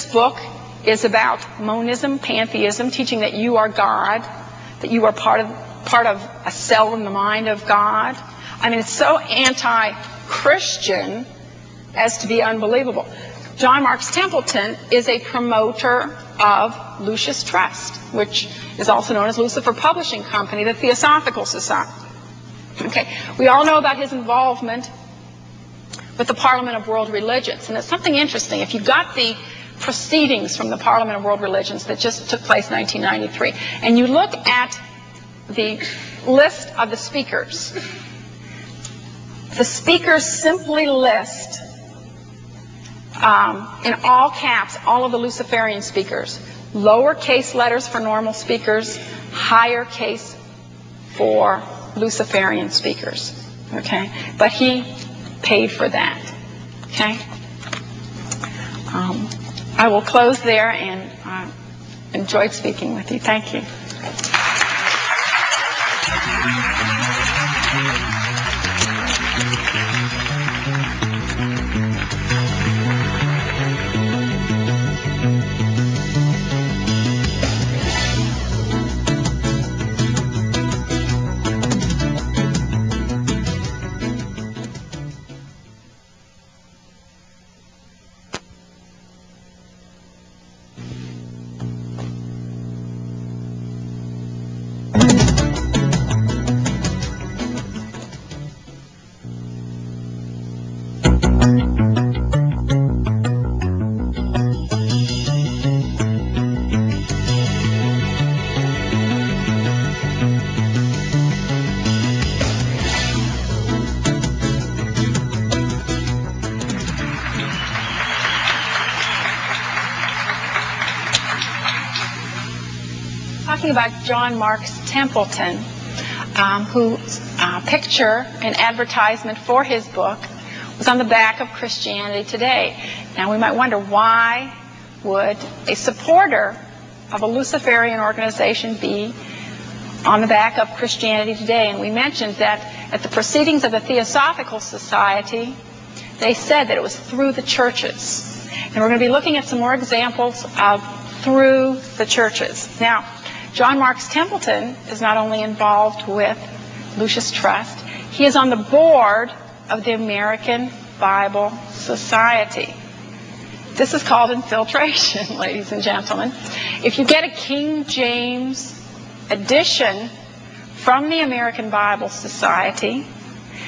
This book is about monism, pantheism, teaching that you are God, that you are part of a cell in the mind of God. I mean, it's so anti-Christian as to be unbelievable. John Marks Templeton is a promoter of Lucis Trust, which is also known as Lucifer Publishing Company, the Theosophical Society. Okay, we all know about his involvement with the Parliament of World Religions, and it's something interesting. If you got the proceedings from the Parliament of World Religions that just took place in 1993, and you look at the list of the speakers simply list in all caps all of the Luciferian speakers. Lowercase letters for normal speakers, higher case for Luciferian speakers. Okay? But he paid for that. Okay? I will close there, and enjoyed speaking with you. Thank you. Talking about John Marks Templeton, whose picture and advertisement for his book was on the back of Christianity Today. Now we might wonder, why would a supporter of a Luciferian organization be on the back of Christianity Today? And we mentioned that at the proceedings of the Theosophical Society, they said that it was through the churches. And we're going to be looking at some more examples of through the churches. Now, John Marks Templeton is not only involved with Lucis Trust, he is on the board of the American Bible Society. This is called infiltration, ladies and gentlemen. If you get a King James edition from the American Bible Society,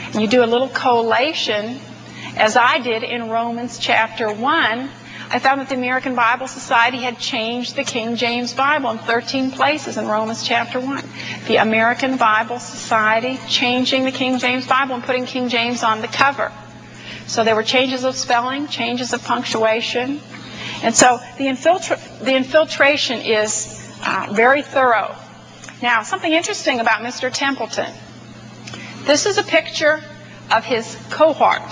and you do a little collation, as I did in Romans chapter 1, I found that the American Bible Society had changed the King James Bible in 13 places in Romans chapter 1. The American Bible Society changing the King James Bible and putting King James on the cover. So there were changes of spelling, changes of punctuation. And so the infiltration is very thorough. Now, something interesting about Mr. Templeton. This is a picture of his cohort.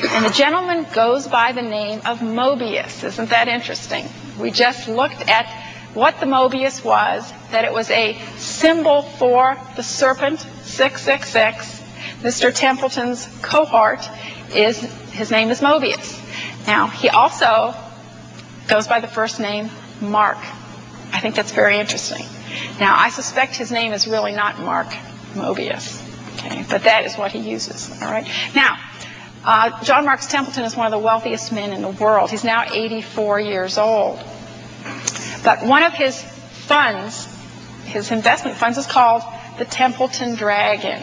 And the gentleman goes by the name of Mobius. Isn't that interesting? We just looked at what the Mobius was, that it was a symbol for the serpent, 666. Mr. Templeton's cohort, his name is Mobius. Now, he also goes by the first name Mark. I think that's very interesting. Now, I suspect his name is really not Mark Mobius, okay? But that is what he uses, all right? Now, John Marks Templeton is one of the wealthiest men in the world. He's now 84 years old. But one of his funds, his investment funds, is called the Templeton Dragon.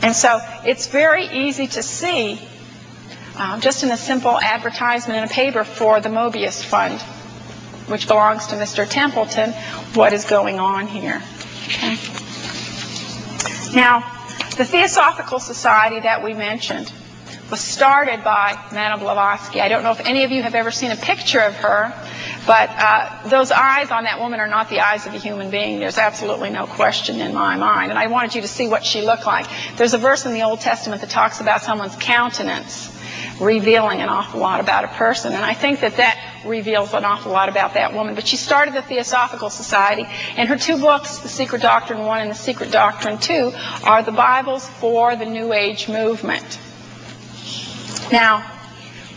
And so it's very easy to see, just in a simple advertisement in a paper for the Mobius Fund, which belongs to Mr. Templeton, what is going on here. Okay. Now, the Theosophical Society that we mentioned was started by Madame Blavatsky. I don't know if any of you have ever seen a picture of her, but those eyes on that woman are not the eyes of a human being. There's absolutely no question in my mind. And I wanted you to see what she looked like. There's a verse in the Old Testament that talks about someone's countenance revealing an awful lot about a person. And I think that that reveals an awful lot about that woman. But she started the Theosophical Society, and her two books, The Secret Doctrine 1 and The Secret Doctrine 2, are the Bibles for the New Age movement. Now,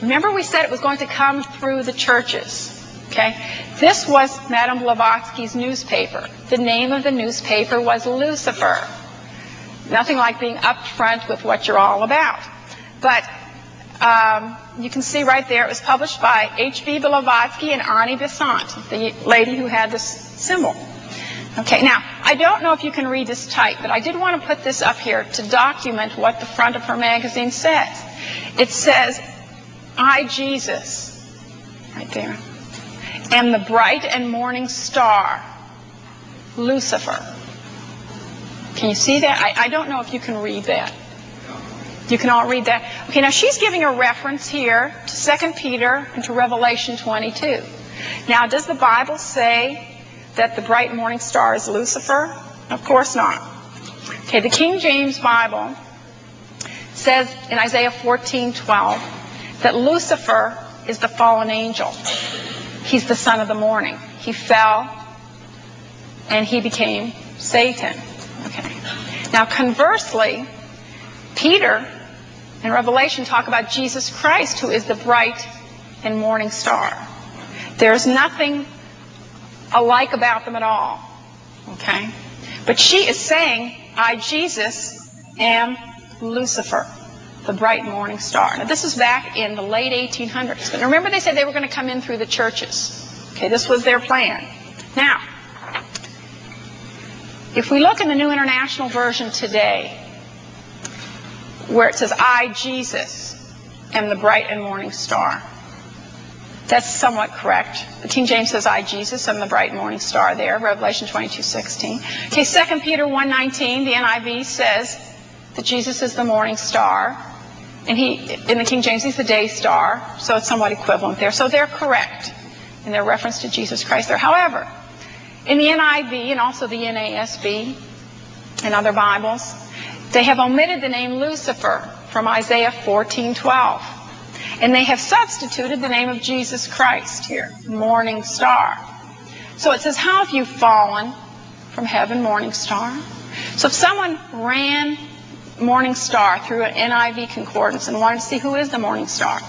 Remember we said it was going to come through the churches. Okay? This was Madame Blavatsky's newspaper. The name of the newspaper was Lucifer. Nothing like being up front with what you're all about. But you can see right there it was published by H.B. Blavatsky and Annie Besant, the lady who had this symbol. Okay, now, I don't know if you can read this type, but I did want to put this up here to document what the front of her magazine says. It says, I, Jesus, right there, am the bright and morning star, Lucifer. Can you see that? I don't know if you can read that. You can all read that. Okay, now she's giving a reference here to 2 Peter and to Revelation 22. Now, does the Bible say that the bright morning star is Lucifer? Of course not. Okay, the King James Bible says in Isaiah 14:12 that Lucifer is the fallen angel. He's the son of the morning. He fell and he became Satan. Okay. Now, conversely, Peter and Revelation talk about Jesus Christ, who is the bright and morning star. There's nothing alike about them at all. Okay? But she is saying, I, Jesus, am Lucifer, the bright morning star. Now, this is back in the late 1800s. But remember, they said they were going to come in through the churches. Okay, this was their plan. Now, if we look in the New International Version today, where it says, I, Jesus, am the bright and morning star, that's somewhat correct. The King James says, I, Jesus, am the bright morning star there, Revelation 22:16. Okay, 2 Peter 1:19, the NIV says that Jesus is the morning star. And in the King James, he's the day star, so it's somewhat equivalent there. So they're correct in their reference to Jesus Christ there. However, in the NIV and also the NASB and other Bibles, they have omitted the name Lucifer from Isaiah 14:12. And they have substituted the name of Jesus Christ here, morning star. So it says, how have you fallen from heaven, morning star? So if someone ran morning star through an NIV concordance and wanted to see who is the morning star,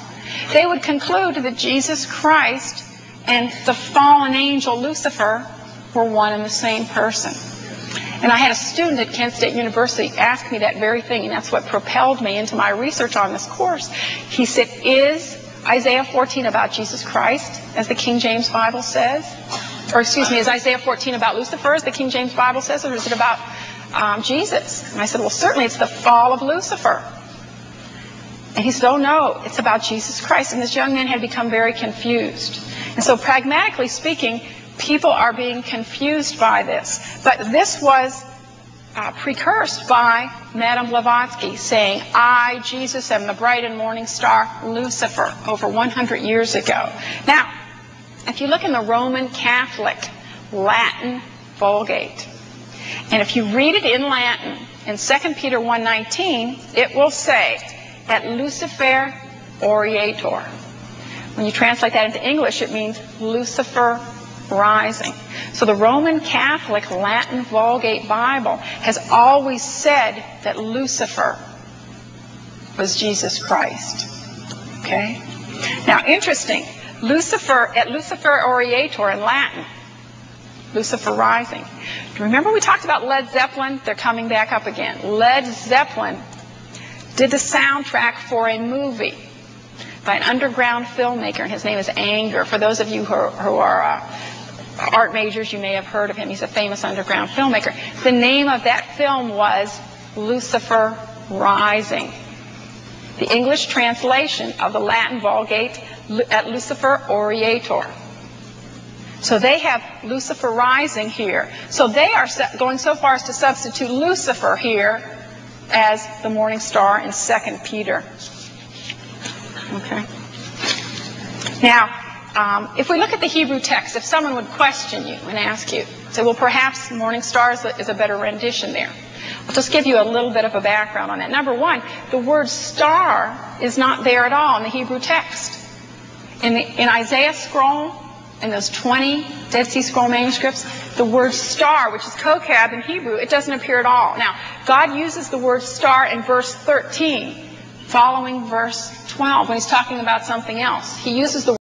they would conclude that Jesus Christ and the fallen angel Lucifer were one and the same person. And I had a student at Kent State University ask me that very thing, and that's what propelled me into my research on this course. He said, is Isaiah 14 about Jesus Christ, as the King James Bible says? Or excuse me, is Isaiah 14 about Lucifer, as the King James Bible says, or is it about Jesus? And I said, well, certainly it's the fall of Lucifer. And he said, oh no, it's about Jesus Christ. And this young man had become very confused. And so pragmatically speaking, people are being confused by this. But this was precursed by Madame Blavatsky saying, I, Jesus, am the bright and morning star, Lucifer, over 100 years ago. Now, if you look in the Roman Catholic Latin Vulgate, and if you read it in Latin, in 2 Peter 1:19, it will say, et Lucifer oriator. When you translate that into English, it means Lucifer rising. So the Roman Catholic Latin Vulgate Bible has always said that Lucifer was Jesus Christ. Okay? Now, interesting. Lucifer, et Lucifer oriator in Latin, Lucifer rising. Remember we talked about Led Zeppelin? They're coming back up again. Led Zeppelin did the soundtrack for a movie by an underground filmmaker, and his name is Anger. For those of you who are art majors, you may have heard of him. He's a famous underground filmmaker. The name of that film was Lucifer Rising. The English translation of the Latin Vulgate, et Lucifer oriator. So they have Lucifer rising here. So they are going so far as to substitute Lucifer here as the morning star in 2 Peter. Okay. Now, if we look at the Hebrew text, if someone would question you and ask you, say, well, perhaps morning star is a better rendition there. I'll just give you a little bit of a background on that. Number one, the word star is not there at all in the Hebrew text. In Isaiah's scroll, in those 20 Dead Sea Scroll manuscripts, the word star, which is kokab in Hebrew, it doesn't appear at all. Now, God uses the word star in verse 13 following verse 12 when he's talking about something else. He uses the